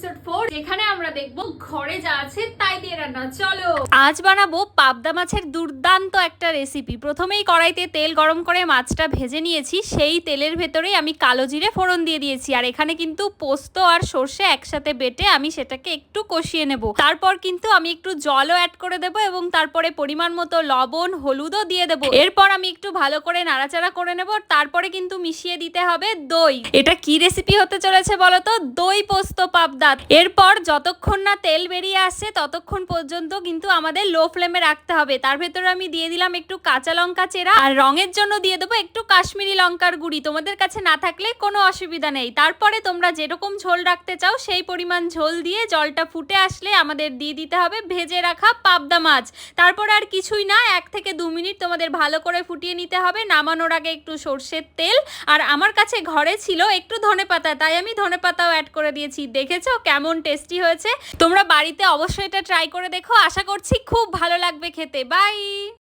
Episode 4, যেখানে আমরা দেখব ঘরে যা আছে তাই দিয়ে রান্না। চলো আজ বানাবো পাবদা মাছের দুর্দান্ত একটা রেসিপি। প্রথমেই কড়াইতে তেল গরম করে মাছটা ভেজে নিয়েছি, সেই তেলের ভেতরেই আমি কালো জিরে ফোড়ন দিয়ে দিয়েছি। আর এখানে কিন্তু পোস্ত আর সর্ষে একসাথে বেটে আমি সেটাকে একটু কষিয়ে নেব। তারপর কিন্তু আমি একটু জলও অ্যাড করে দেবো এবং তারপরে পরিমাণ মতো লবণ হলুদও দিয়ে দেবো। এরপর আমি একটু ভালো করে নাড়াচাড়া করে নেব। তারপরে কিন্তু মিশিয়ে দিতে হবে দই। এটা কি রেসিপি হতে চলেছে বলো তো? দই পোস্ত পাবদা। এরপর যতক্ষণ না তেল বেরিয়ে আসছে ততক্ষণ পর্যন্ত কিন্তু আমাদের লো ফ্লেমে রাখতে হবে। তার ভেতরে আমি দিয়ে দিলাম একটু কাঁচা লঙ্কা চেরা, আর রঙের জন্য দিয়ে দেবো একটু কাশ্মীরি লঙ্কার গুঁড়ি। তোমাদের কাছে না থাকলে কোনো অসুবিধা নেই। তারপরে তোমরা যেরকম ঝোল রাখতে চাও সেই পরিমাণ ঝোল দিয়ে জলটা ফুটে আসলে আমাদের দিয়ে দিতে হবে ভেজে রাখা পাবদা মাছ। তারপর আর কিছুই না, 1 থেকে 2 মিনিট তোমাদের ভালো করে ফুটিয়ে নিতে হবে। নামানোর আগে একটু সর্ষের তেল, আর আমার কাছে ঘরে ছিল একটু ধনেপাতা, তাই আমি ধনেপাতাও অ্যাড করে দিয়েছি। দেখেছো কেমন টেস্টি হয়েছে? তোমরা বাড়িতে অবশ্যই এটা ট্রাই করে দেখো, আশা করছি খুব ভালো লাগবে খেতে। বাই।